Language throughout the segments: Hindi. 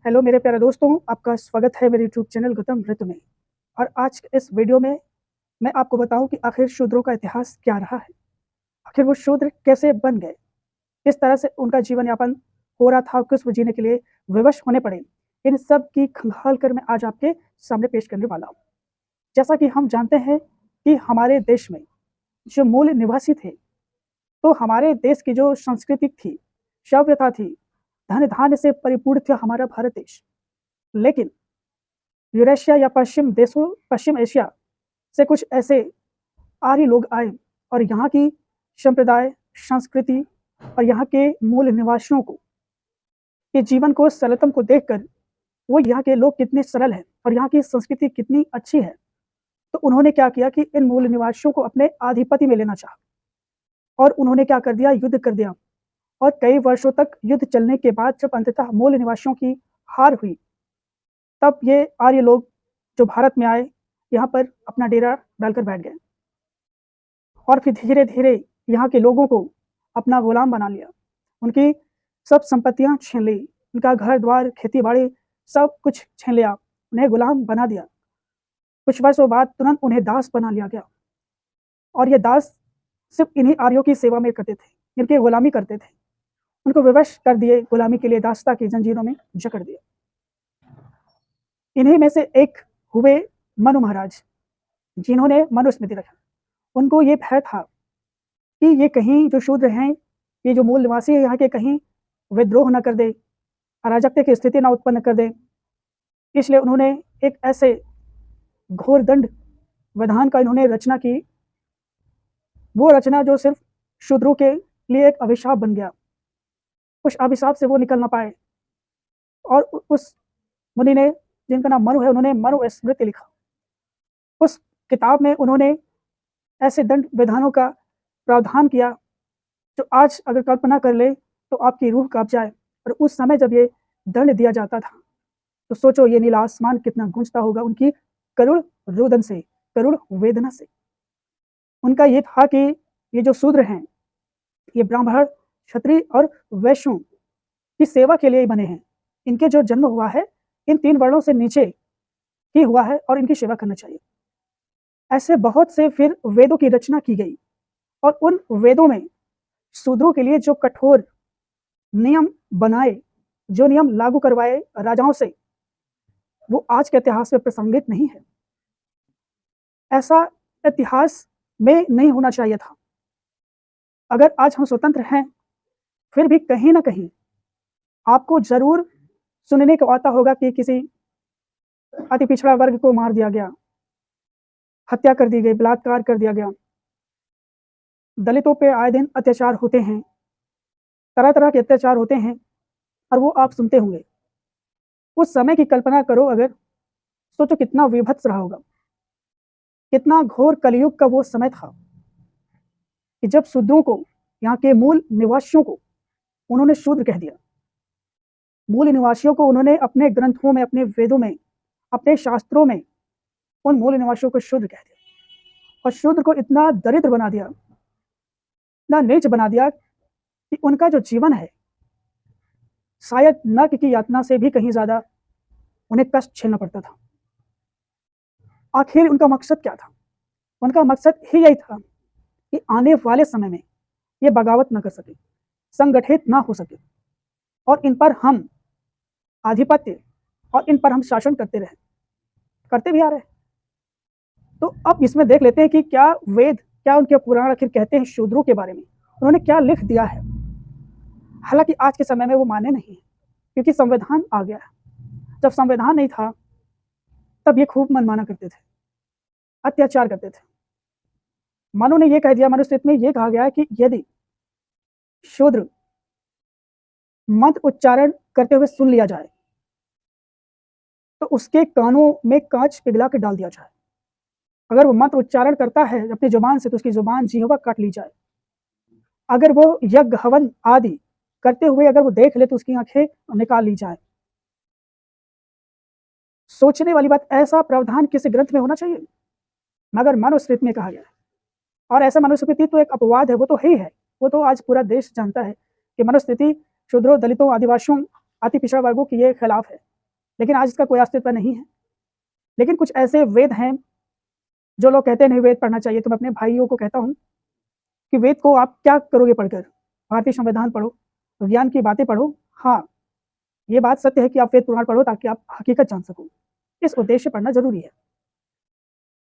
हेलो मेरे प्यारे दोस्तों, आपका स्वागत है मेरे यूट्यूब चैनल गौतम ऋतु में। और आज के इस वीडियो में मैं आपको बताऊं कि आखिर शूद्रों का इतिहास क्या रहा है। आखिर वो शूद्र कैसे बन गए, किस तरह से उनका जीवन यापन हो रहा था, किस वो जीने के लिए विवश होने पड़े। इन सब की खंगाल कर मैं आज आपके सामने पेश करने वाला हूँ। जैसा कि हम जानते हैं कि हमारे देश में जो मूल निवासी थे, तो हमारे देश की जो संस्कृति थी, सभ्यता थी, धन धान्य से परिपूर्ण था हमारा भारत देश। लेकिन यूरेशिया या पश्चिम एशिया से कुछ ऐसे आर्य लोग आए और यहाँ की संप्रदाय, संस्कृति और यहाँ के मूल निवासियों को के जीवन को, सरलतम को देखकर वो यहाँ के लोग कितने सरल हैं और यहाँ की संस्कृति कितनी अच्छी है, तो उन्होंने क्या किया कि इन मूल निवासियों को अपने आधिपत्य में लेना चाहा और उन्होंने क्या कर दिया, युद्ध कर दिया। और कई वर्षों तक युद्ध चलने के बाद जब अंततः मूल निवासियों की हार हुई, तब ये आर्य लोग जो भारत में आए, यहाँ पर अपना डेरा डालकर बैठ गए और फिर धीरे धीरे यहाँ के लोगों को अपना गुलाम बना लिया। उनकी सब संपत्तियां छीन ली, उनका घर द्वार, खेती बाड़ी सब कुछ छीन लिया, उन्हें गुलाम बना दिया। कुछ वर्षों बाद तुरंत उन्हें दास बना लिया गया और ये दास सिर्फ इन्हीं आर्यों की सेवा में करते थे, इनकी गुलामी करते थे। उनको विवश कर दिए, गुलामी के लिए दासता की जंजीरों में जकड़ दिया। इन्हीं में से एक हुए मनु महाराज, जिन्होंने मनुस्मृति रखा। उनको ये भय था कि ये कहीं जो शूद्र हैं, ये जो मूल निवासी है यहाँ के, कहीं विद्रोह न कर दे, अराजकता की स्थिति न उत्पन्न कर दे। इसलिए उन्होंने एक ऐसे घोर दंड विधान का इन्होंने रचना की, वो रचना जो सिर्फ शूद्रों के लिए एक अभिशाप बन गया। उस अभिशाप से वो निकल ना पाए और उस मुनि ने, जिनका नाम मनु है, उन्होंने मनुस्मृति लिखा। उस किताब में उन्होंने ऐसे दंड विधानों का प्रावधान किया जो आज अगर कल्पना कर ले तो आपकी रूह कांप जाए। और उस समय जब ये दंड दिया जाता था तो सोचो ये नीला आसमान कितना गूंजता होगा उनकी करुण रोदन से, करुण वेदना से। उनका ये था कि ये जो शूद्र हैं, ये ब्राह्मण, क्षत्रिय और वैश्यों की सेवा के लिए ही बने हैं। इनके जो जन्म हुआ है इन 3 वर्णों से नीचे ही हुआ है और इनकी सेवा करना चाहिए। ऐसे बहुत से फिर वेदों की रचना की गई और उन वेदों में शूद्रों के लिए जो कठोर नियम बनाए, जो नियम लागू करवाए राजाओं से, वो आज के इतिहास में प्रासंगिक नहीं है। ऐसा इतिहास में नहीं होना चाहिए था। अगर आज हम स्वतंत्र हैं, फिर भी कहीं ना कहीं आपको जरूर सुनने को आता होगा कि किसी अति पिछड़ा वर्ग को मार दिया गया, हत्या कर दी गई, बलात्कार कर दिया गया। दलितों पे आए दिन अत्याचार होते हैं, तरह तरह के अत्याचार होते हैं और वो आप सुनते होंगे। उस समय की कल्पना करो, अगर सोचो कितना विभत्स रहा होगा, कितना घोर कलयुग का वो समय था कि जब शूद्रों को, यहाँ के मूल निवासियों को उन्होंने शूद्र कह दिया। मूल निवासियों को उन्होंने अपने ग्रंथों में, अपने वेदों में, अपने शास्त्रों में उन मूल निवासियों को शूद्र कह दिया और शूद्र को इतना दरिद्र बना दिया, इतना नीच बना दिया कि उनका जो जीवन है शायद नरक की यातना से भी कहीं ज्यादा उन्हें कष्ट झेलना पड़ता था। आखिर उनका मकसद क्या था? उनका मकसद ही यही था कि आने वाले समय में ये बगावत न कर सके, संगठित ना हो सके और इन पर हम आधिपत्य और इन पर हम शासन करते रहे, करते भी आ रहे। तो अब इसमें देख लेते हैं कि क्या वेद, क्या उनके पुराण आखिर कहते हैं शूद्रों के बारे में, उन्होंने क्या लिख दिया है। हालांकि आज के समय में वो माने नहीं है, क्योंकि संविधान आ गया है। जब संविधान नहीं था तब ये खूब मनमाना करते थे, अत्याचार करते थे। मनु ने यह कह दिया, मनुस्मृति में यह कहा गया है कि यदि शूद्र मंत्र उच्चारण करते हुए सुन लिया जाए तो उसके कानों में कांच पिघला कर डाल दिया जाए। अगर वो मंत्र उच्चारण करता है अपनी जुबान से तो उसकी जुबान, जिह्वा काट ली जाए। अगर वो यज्ञ हवन आदि करते हुए अगर वो देख ले तो उसकी आंखें निकाल ली जाए। सोचने वाली बात, ऐसा प्रावधान किसी ग्रंथ में होना चाहिए? मगर मनुस्मृति में कहा गया है। और ऐसा मनुस्मृति तो एक अपवाद है, वो तो ही है। वो तो आज पूरा देश जानता है कि मनुस्मृति शूद्रों, दलितों, आदिवासियों, अति पिछड़ा वर्गों के ये खिलाफ है। लेकिन आज इसका कोई अस्तित्व नहीं है। लेकिन कुछ ऐसे वेद हैं जो लोग कहते हैं नहीं वेद पढ़ना चाहिए, तो मैं अपने भाइयों को कहता हूँ कि वेद को आप क्या करोगे पढ़कर? भारतीय संविधान पढ़ो, विज्ञान की बातें पढ़ो। हाँ, ये बात सत्य है कि आप वेद पुराण पढ़ो ताकि आप हकीकत जान सको। इस उद्देश्य से पढ़ना जरूरी है।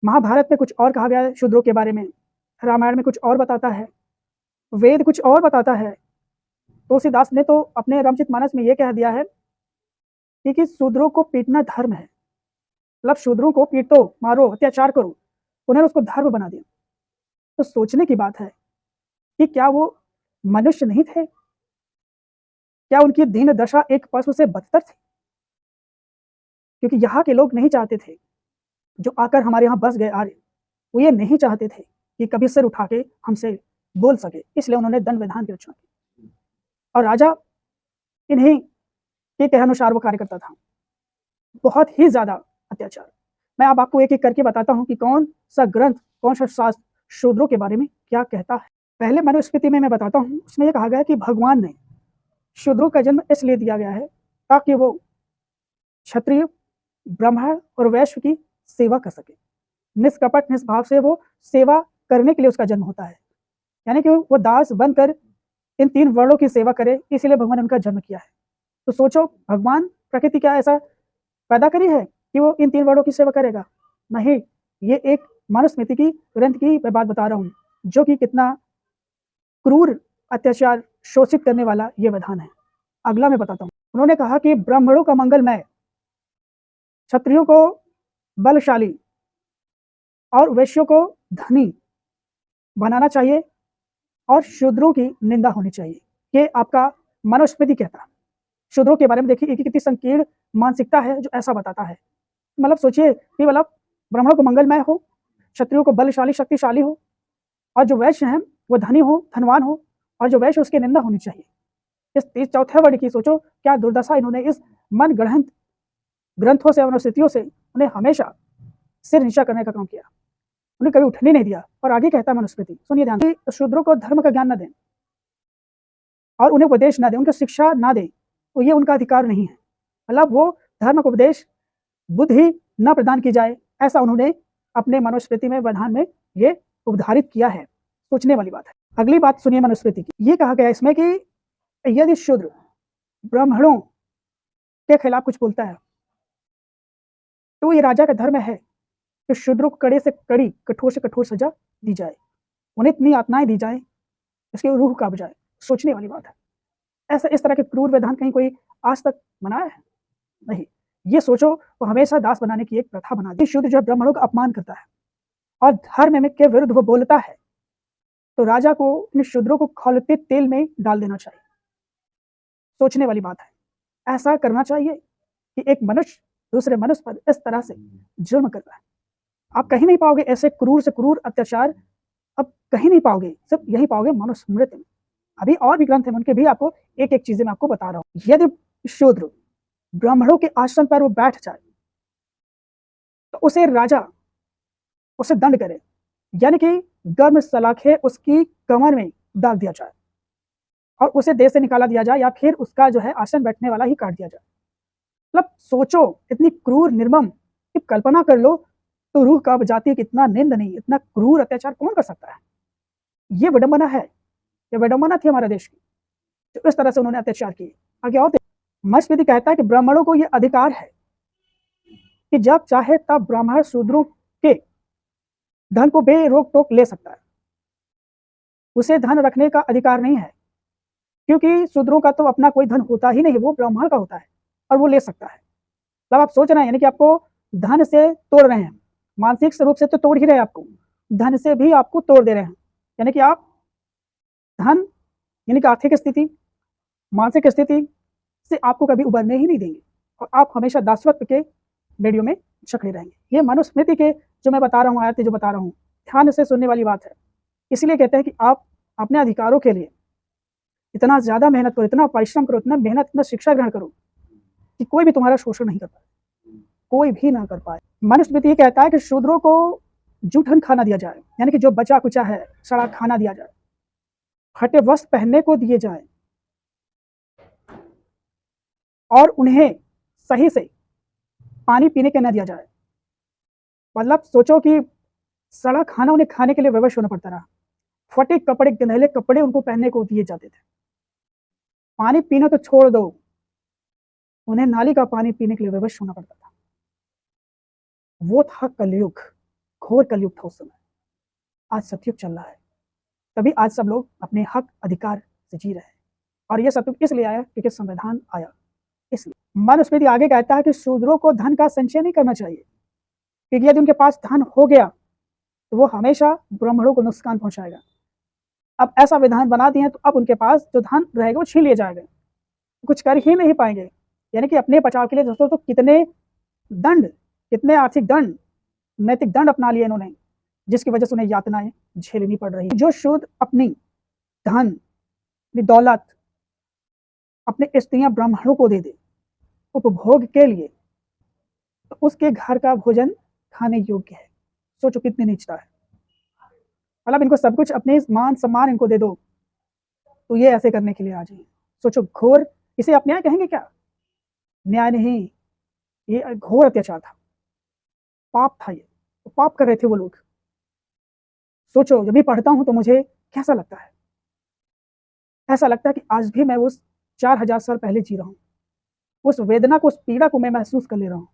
महाभारत में कुछ और कहा गया है शूद्रों के बारे में, रामायण में कुछ और बताता है, वेद कुछ और बताता है। तुलसीदास ने तो अपने रामचरितमानस में ये कह दिया है कि शूद्रों को पीटना धर्म है। मतलब शूद्रों को पीटो, मारो, अत्याचार करो, उन्होंने उसको धर्म बना दिया। तो सोचने की बात है कि क्या वो मनुष्य नहीं थे? क्या उनकी दीन दशा एक पशु से बदतर थी? क्योंकि यहाँ के लोग नहीं चाहते थे, जो आकर हमारे यहाँ बस गए आर्य, वो ये नहीं चाहते थे कि कभी सिर उठा के हमसे बोल सके, इसलिए उन्होंने दंड विधान की रचना की। और राजा इन्हीं के कहे अनुसार वो कार्य करता था। बहुत ही ज्यादा अत्याचार। मैं अब आपको एक एक करके बताता हूँ कि कौन सा ग्रंथ, कौन सा शास्त्र शूद्रों के बारे में क्या कहता है। पहले मनुस्मृति में मैं बताता हूँ, उसमें यह कहा गया है कि भगवान ने शूद्रों का जन्म इसलिए दिया गया है ताकि वो क्षत्रिय, ब्राह्मण और वैश्य की सेवा कर सके। निष्कपट निष्भाव से वो सेवा करने के लिए उसका जन्म होता है, यानी कि वो दास बनकर इन 3 वर्णों की सेवा करे, इसीलिए भगवान ने उनका जन्म किया है। तो सोचो, भगवान प्रकृति क्या ऐसा पैदा करी है कि वो इन 3 वर्णों की सेवा करेगा? नहीं, ये एक मनुस्मृति की ग्रंथ की मैं बात बता रहा हूँ, जो कि कितना क्रूर, अत्याचार, शोषित करने वाला ये विधान है। अगला मैं बताता हूँ। उन्होंने कहा कि ब्राह्मणों का मंगलमय, क्षत्रियों को बलशाली और वैश्यों को धनी बनाना चाहिए और शूद्रों की निंदा होनी चाहिए। ये आपका मनुस्मृति कहता है। शूद्रों के बारे में देखिए कितनी संकीर्ण मानसिकता है जो ऐसा बताता है। मतलब सोचिए कि मतलब ब्राह्मणों को मंगलमय हो, क्षत्रियों को बलशाली शक्तिशाली हो, और जो वैश्य हैं वो धनी हो, धनवान हो, और जो वैश्य उसकी निंदा होनी चाहिए। इस चौथे वर्ड की सोचो क्या दुर्दशा इन्होंने इस मन गढ़ंत ग्रंथों से, मनुस्मृतियों से उन्हें हमेशा सिर नीचा करने का काम किया। उन्हें कभी उठने नहीं दिया। और आगे कहता है मनुस्मृति, सुनिए ध्यान से, शूद्रों को धर्म का ज्ञान न दें और उन्हें उपदेश न दें, उनको शिक्षा ना दें, तो ये उनका अधिकार नहीं है। मतलब वो धर्म का उपदेश, बुद्धि न प्रदान की जाए, ऐसा उन्होंने अपने मनुस्मृति में, विधान में ये उद्धारित किया है। सोचने वाली बात है। अगली बात सुनिए मनुस्मृति की। ये कहा गया इसमें कि यदि शूद्र ब्राह्मणों के खिलाफ कुछ बोलता है तो ये राजा का धर्म है कि शूद्रों को कड़े से कड़ी, कठोर से कठोर सजा दी जाए, उन्हें इतनी यातनाएं दी जाए इसकी रूह कांप जाए। सोचने वाली बात है। ऐसा इस तरह के क्रूर विधान कहीं कोई आज तक मनाया है? नहीं। ये सोचो, वो हमेशा दास बनाने की एक प्रथा बना दी। शूद्र जो है ब्राह्मणों का अपमान करता है और धर्म में के विरुद्ध वो बोलता है, तो राजा को इन शूद्रों को खौलते तेल में डाल देना चाहिए। सोचने वाली बात है। ऐसा करना चाहिए कि एक मनुष्य दूसरे मनुष्य पर इस तरह से जुल्म कर रहा है। आप कहीं नहीं पाओगे ऐसे क्रूर से क्रूर अत्याचार, अब कहीं नहीं पाओगे, सिर्फ यही पाओगे मनुस्मृति में। अभी और भी ग्रंथ हैं, उनके भी आपको एक एक चीजें मैं आपको बता रहा हूँ। यदि शूद्र ब्राह्मणों के आश्रम पर वो बैठ जाए तो उसे राजा उसे दंड करे, यानी कि गर्म सलाखे उसकी कमर में डाल दिया जाए और उसे देश से निकाला दिया जाए, या फिर उसका जो है आसन बैठने वाला ही काट दिया जाए। मतलब सोचो, इतनी क्रूर निर्मम कि कल्पना कर लो तो रूह कांप जाती है। कितना निंदनीय, इतना क्रूर अत्याचार कौन कर सकता है? ये विडंबना है, ये विडंबना थी हमारे देश की, तो इस तरह से उन्होंने अत्याचार किए। आगे और मनुस्मृति कहता है कि ब्राह्मणों को यह अधिकार है कि जब चाहे तब ब्राह्मण शूद्रों के धन को बेरोक टोक ले सकता है। उसे धन रखने का अधिकार नहीं है, क्योंकि शूद्रों का तो अपना कोई धन होता ही नहीं, वो ब्राह्मण का होता है और वो ले सकता है। मतलब आप सोच रहे हैं, यानी कि आपको धन से तोड़ रहे हैं, मानसिक रूप से तो तोड़ ही रहे हैं, आपको धन से भी आपको तोड़ दे रहे हैं। यानी कि आप धन, यानी कि आर्थिक स्थिति, मानसिक स्थिति से आपको कभी उबरने ही नहीं देंगे और आप हमेशा दासत्व के बेड़ियों में जकड़े रहेंगे। ये मनुस्मृति के जो मैं बता रहा हूँ, आयतें जो बता रहा हूँ, ध्यान से सुनने वाली बात है। इसलिए कहते हैं कि आप अपने अधिकारों के लिए इतना ज्यादा मेहनत करो, इतना परिश्रम करो, इतना मेहनत, इतना शिक्षा ग्रहण करो कि कोई भी तुम्हारा शोषण नहीं कर पाए, कोई भी ना कर पाए। मनुस्मृति ये कहता है कि शूद्रों को जूठन खाना दिया जाए, यानी कि जो बचा कुचा है सड़ा खाना दिया जाए, फटे वस्त्र पहनने को दिए जाए और उन्हें सही से पानी पीने के न दिया जाए। मतलब सोचो कि सड़ा खाना उन्हें खाने के लिए विवश होना पड़ता रहा, फटे कपड़े, गिनैले कपड़े उनको पहनने को दिए जाते थे। पानी पीना तो छोड़ दो, उन्हें नाली का पानी पीने के लिए विवश होना पड़ता था। वो था कलयुग, घोर कलयुग था उस समय। आज सतयुग चल रहा है, तभी आज सब लोग अपने हक अधिकार से जी रहे हैं। और ये सतयुग इसलिए आया क्योंकि संविधान आया, इसलिए। मनुस्मृति आगे कहता है कि शूद्रों को धन का संचय नहीं करना चाहिए, क्योंकि यदि उनके पास धन हो गया तो वो हमेशा ब्राह्मणों को नुकसान पहुंचाएगा। अब ऐसा विधान बना दिए तो अब उनके पास जो धन रहेगा वो छीन लिया जाएगा, कुछ कर ही नहीं पाएंगे। यानी कि अपने बचाव के लिए दोस्तों तो कितने दंड, कितने आर्थिक दंड, नैतिक दंड अपना लिए इन्होंने, जिसकी वजह से उन्हें यातनाएं झेलनी पड़ रही। जो शूद्र अपनी धन, अपनी दौलत, अपने स्त्रियां ब्राह्मणों को दे दे उपभोग के लिए, तो उसके घर का भोजन खाने योग्य है। सोचो कितनी नीचता है। मतलब इनको सब कुछ, अपने मान सम्मान इनको दे दो तो ये ऐसे करने के लिए आ जाए। सोचो घोर, इसे आप न्याय कहेंगे क्या? न्याय नहीं, ये घोर अत्याचार था, पाप था। ये तो पाप कर रहे थे वो लोग। सोचो जब भी पढ़ता हूं तो मुझे कैसा लगता है, ऐसा लगता है कि आज भी मैं उस 4000 साल पहले जी रहा हूं। उस वेदना को, उस पीड़ा को मैं महसूस कर ले रहा हूं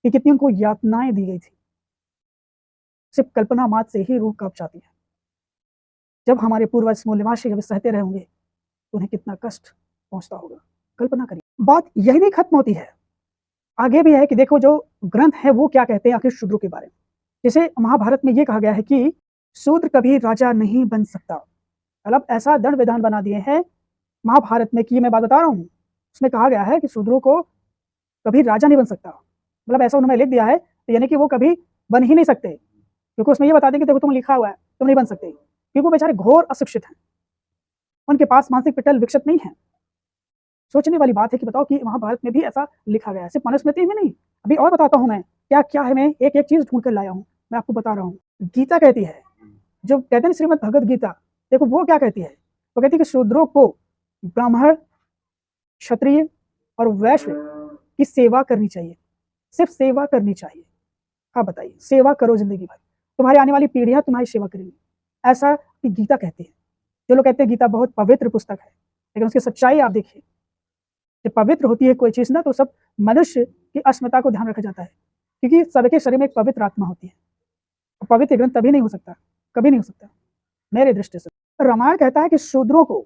कि कितनी उनको यातनाएं दी गई थी। सिर्फ कल्पना मात्र से ही रूह कांप जाती है। जब हमारे पूर्वज मूल्यवासी जब सहते रहे होंगे तो उन्हें कितना कष्ट पहुंचता होगा, कल्पना करिए। बात यही नहीं खत्म होती है, आगे भी है कि देखो जो ग्रंथ है वो क्या कहते हैं आखिर शूद्रों के बारे में। जैसे महाभारत में ये कहा गया है कि शूद्र कभी राजा नहीं बन सकता। मतलब ऐसा दंड विधान बना दिए हैं महाभारत में कि मैं बात बता रहा हूँ, उसमें कहा गया है कि शूद्रों को कभी राजा नहीं बन सकता। मतलब ऐसा उन्होंने लिख दिया है, तो यानी कि वो कभी बन ही नहीं सकते, क्योंकि उसमें ये बता दें कि देखो तुम लिखा हुआ है तुम नहीं बन सकते, क्योंकि वो बेचारे घोर अशिक्षित हैं, उनके पास मानसिक पटल विकसित नहीं है। सोचने वाली बात है कि बताओ कि महाभारत में भी ऐसा लिखा गया है, सिर्फ मनुस्मृति में नहीं। अभी और बताता हूँ मैं क्या क्या है, मैं एक एक चीज ढूंढ कर लाया हूँ, मैं आपको बता रहा हूँ। गीता कहती है, जो कहते हैं श्रीमद् भगवद गीता, देखो वो क्या कहती है। वो कहती है कि शूद्रों को ब्राह्मण, क्षत्रिय और वैश्य की सेवा करनी चाहिए, सिर्फ सेवा करनी चाहिए। हाँ बताइए, सेवा करो जिंदगी भर, तुम्हारी आने वाली पीढ़ियां तुम्हारी सेवा करेंगी, ऐसा कि गीता कहती है। जो लोग कहते हैं गीता बहुत पवित्र पुस्तक है, लेकिन उसकी सच्चाई आप देखिए, जब पवित्र होती है कोई चीज ना, तो सब मनुष्य की अस्मिता को ध्यान रखा जाता है, क्योंकि सबके शरीर में एक पवित्र आत्मा होती है। पवित्र ग्रंथ तभी नहीं हो सकता, कभी नहीं हो सकता मेरे दृष्टि से। रामायण कहता है कि शूद्रों को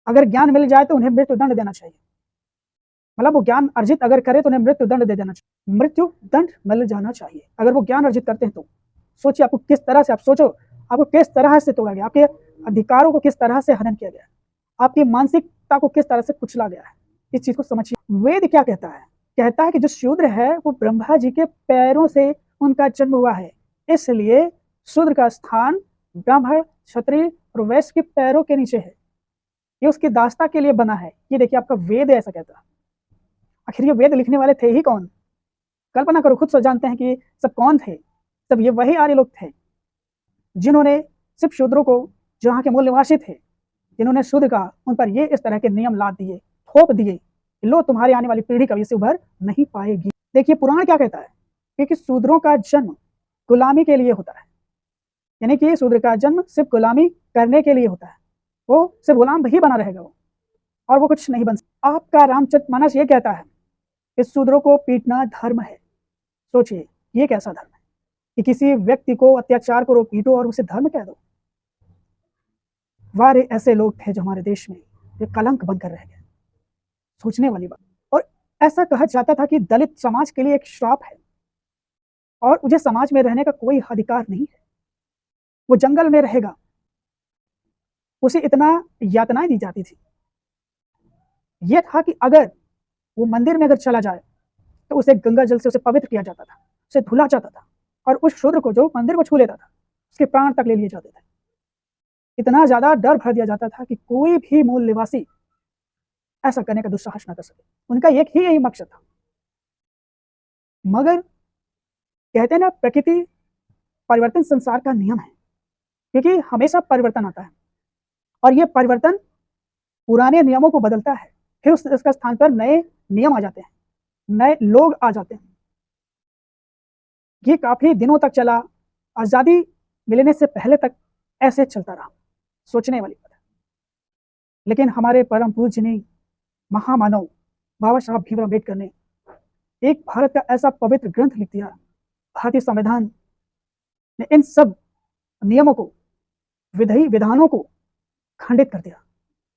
अगर ज्ञान मिल जाए तो उन्हें मृत्यु दंड देना चाहिए। मतलब वो ज्ञान अर्जित अगर करे तो उन्हें मृत्यु दंड दे देना चाहिए, मृत्यु दंड मिल जाना चाहिए अगर वो ज्ञान अर्जित करते हैं तो। सोचिए आपको किस तरह से, आप सोचो आपको किस तरह से तोड़ा गया, आपके अधिकारों को किस तरह से हनन किया गया, आपकी मानसिकता को किस तरह से कुचला गया है, इस चीज को समझिए। वेद क्या कहता है? कहता है कि जो शूद्र है वो ब्रह्मा जी के पैरों से उनका जन्म हुआ है, इसलिए शूद्र का स्थान ब्राह्मण, क्षत्रिय और वैश्य के पैरों के नीचे है। ये उसकी दास्ता के लिए बना है। ये देखिए आपका वेद ऐसा कहता है। आखिर ये वेद लिखने वाले थे ही कौन? कल्पना करो, खुद से जानते हैं कि सब कौन थे। सब ये वही आर्य लोग थे जिन्होंने सिर्फ शूद्रों को, जो यहाँ के मूल निवासी थे, जिन्होंने शूद्र का उन पर ये इस तरह के नियम लाद दिए, थोप दिए, लो तुम्हारी आने वाली पीढ़ी कभी से उभर नहीं पाएगी। देखिए पुराण क्या कहता है, क्योंकि शूद्रों का जन्म गुलामी के लिए होता है, यानी कि शूद्र का जन्म सिर्फ गुलामी करने के लिए होता है। वो सिर्फ गुलाम ही बना रहेगा वो, और वो कुछ नहीं बन सकता। आपका रामचरितमानस ये कहता है कि शूद्रों को पीटना धर्म है। सोचिए ये कैसा धर्म है कि किसी व्यक्ति को अत्याचार करो, पीटो और उसे धर्म कह दो। वारे ऐसे लोग थे जो हमारे देश में ये कलंक बनकर रह गए। सोचने वाली बात। और ऐसा कहा जाता था कि दलित समाज के लिए एक श्राप है और मुझे समाज में रहने का कोई अधिकार नहीं है, वो जंगल में रहेगा। उसे इतना यातनाएं दी जाती थी। यह था कि अगर वो मंदिर में अगर चला जाए तो उसे गंगा जल से उसे पवित्र किया जाता था, उसे धुला जाता था, और उस शूद्र को जो मंदिर को छू लेता था उसके प्राण तक ले लिए जाते थे। इतना ज्यादा डर भर दिया जाता था कि कोई भी मूल निवासी ऐसा करने का दुस्साहस न कर सके। उनका एक ही यही मकसद था। मगर कहते हैं ना, प्रकृति परिवर्तन संसार का नियम है, क्योंकि हमेशा परिवर्तन आता है और यह परिवर्तन पुराने नियमों को बदलता है, फिर उसका स्थान पर नए नियम आ जाते हैं, नए लोग आ जाते हैं। ये काफ़ी दिनों तक चला, आज़ादी मिलने से पहले तक ऐसे चलता रहा। सोचने वाली बात है। लेकिन हमारे परम पूजनीय महामानव बाबा साहब भीमराव अम्बेडकर ने एक भारत का ऐसा पवित्र ग्रंथ लिख दिया, भारतीय संविधान ने इन सब नियमों को, विधि विधानों को खंडित कर दिया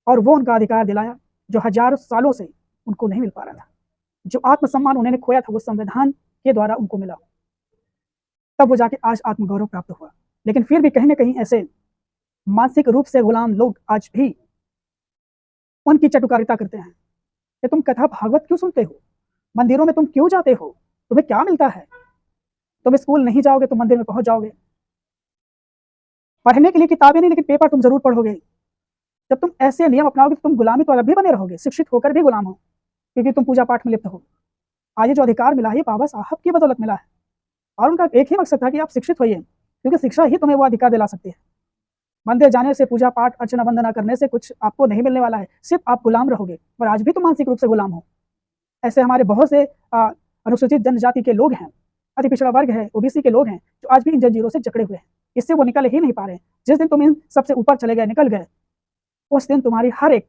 और वो उनका अधिकार दिलाया जो हजारों सालों से उनको नहीं मिल पा रहा था। जो आत्मसम्मान उन्होंने खोया था वो संविधान के द्वारा उनको मिला, तब वो जाके आज आत्मगौरव प्राप्त हुआ। लेकिन फिर भी कहीं ना कहीं ऐसे मानसिक रूप से गुलाम लोग आज भी उनकी चटुकारिता करते हैं कि तुम कथा भागवत क्यों सुनते हो, मंदिरों में तुम क्यों जाते हो, तुम्हें क्या मिलता है, तुम स्कूल नहीं जाओगे तो मंदिर में पहुंच जाओगे, पढ़ने के लिए किताबें नहीं लेकिन पेपर तुम जरूर पढ़ोगे। जब तुम ऐसे नियम अपनाओगे तो तुम गुलामी तो अलग भी बने रहोगे, शिक्षित होकर भी गुलाम हो, क्योंकि तुम पूजा पाठ में लिप्त हो। आज ये जो अधिकार मिला है बाबा साहब की बदौलत मिला है और उनका एक ही मकसद था कि आप शिक्षित होइए, क्योंकि शिक्षा ही तुम्हें वो अधिकार दिला सकती है। मंदिर जाने से, पूजा पाठ अर्चना वंदना करने से कुछ आपको नहीं मिलने वाला है, सिर्फ आप गुलाम रहोगे और आज भी तुम मानसिक रूप से गुलाम हो। ऐसे हमारे बहुत से अनुसूचित जनजाति के लोग हैं, अति पिछड़ा वर्ग है, ओबीसी के लोग हैं जो आज भी इन जंजीरों से जकड़े हुए हैं, इससे वो निकल ही नहीं पा रहे हैं। जिस दिन तुम इन सबसे ऊपर चले गए, निकल गए, उस दिन तुम्हारी हर एक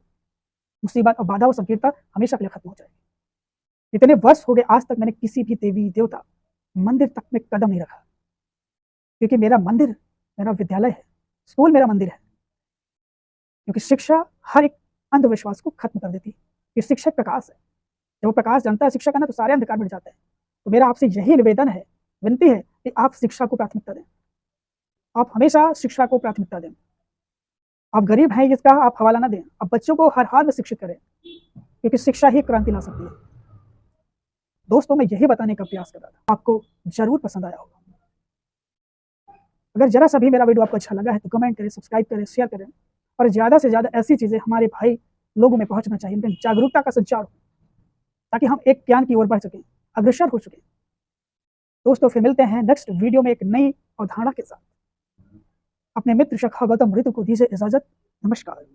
मुसीबत और बाधा और संकीर्णता हमेशा के लिए खत्म हो जाएगी। इतने वर्ष हो गए आज तक मैंने किसी भी देवी देवता मंदिर तक में कदम नहीं रखा, क्योंकि मेरा मंदिर मेरा विद्यालय है, स्कूल मेरा मंदिर है। क्योंकि शिक्षा हर एक अंधविश्वास को खत्म कर देती है, कि शिक्षक प्रकाश है, जब वो प्रकाश जानता है शिक्षा का ना तो सारे अंधकार मिट जाते हैं। तो मेरा आपसे यही निवेदन है, विनती है कि आप शिक्षा को प्राथमिकता दें, आप हमेशा शिक्षा को प्राथमिकता दें। आप गरीब हैं इसका आप हवाला ना दें, आप बच्चों को हर हाल में शिक्षित करें, क्योंकि शिक्षा ही क्रांति ला सकती है। दोस्तों, मैं यही बताने का प्रयास कर रहा था, आपको जरूर पसंद आया होगा। अगर जरा सा भी मेरा वीडियो आपको अच्छा लगा है तो कमेंट करें, सब्सक्राइब करें, शेयर करें और ज़्यादा से ज़्यादा ऐसी चीज़ें हमारे भाई लोगों में पहुंचना चाहिए, उनकी जागरूकता का संचार हो, ताकि हम एक ज्ञान की ओर बढ़ सकें, अग्रसर हो सकें। दोस्तों, फिर मिलते हैं नेक्स्ट वीडियो में एक नई अवधारणा के साथ। अपने मित्र सखा गौतम ऋतु को दीजिए इजाजत। नमस्कार।